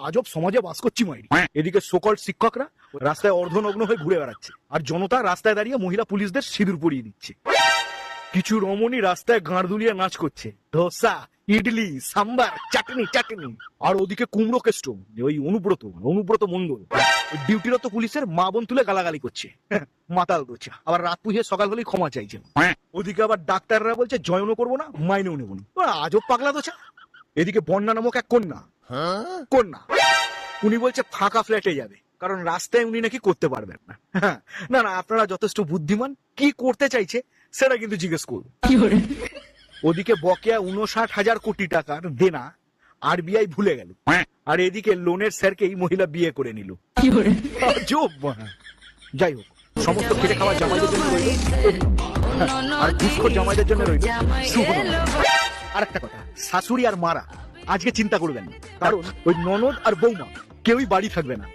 আজব সমাজে বাস করছি মাইরি। এদিকে সকল শিক্ষকরা রাস্তায় অর্ধনগ্ন হয়ে ঘুরে বেড়াচ্ছে, আর জনতা রাস্তায় দাঁড়িয়ে মহিলা পুলিশদের সিঁদুর পরিয়ে দিচ্ছে। কিছু রমণী রাস্তায় গাঁড় দুলিয়ে নাচ করছে, ধোসা, ইডলি, সাম্বার, চাটনি চাটনি। আর ওদিকে কুমড়ো কেষ্ট, ওই অনুব্রত মন্ডল ডিউটিরত পুলিশের মা বোন তুলে গালাগালি করছে, মাতাল দোচা। আবার রাত পুজে সকাল হলেই ক্ষমা চাইছে। ওদিকে আবার ডাক্তাররা বলছে জয়েনও করবো না, মাইনেও নেবো না। আজব পাগলা দোচা। এদিকে বন্যা নামক এক কন্যা, উনি বলছে ফাঁকা ফ্ল্যাটে যাবে, কারণ রাস্তায় উনি নাকি করতে পারবেন না। না না, আপনারা যথেষ্ট বুদ্ধিমান, কি করতে চাইছে সেটা কিন্তু জিজ্ঞেস করুন। ওদিকে বকেয়া 59,000 কোটি টাকার দেনা আরবিআই ভুলে গেল, আর এদিকে লোনের স্যারকেই মহিলা বিয়ে করে নিল। যাই হোক, সমস্ত খেটে খাওয়া জামাইদের জন্য রইল, আর ঘুষখোর জামাইদের জন্য রইল শুভ। আর একটা কথা, শাশুড়ি আর মারা আজকে চিন্তা করবেন না, কারণ ওই ননদ আর বৌমা কেউই বাড়ি থাকবে না।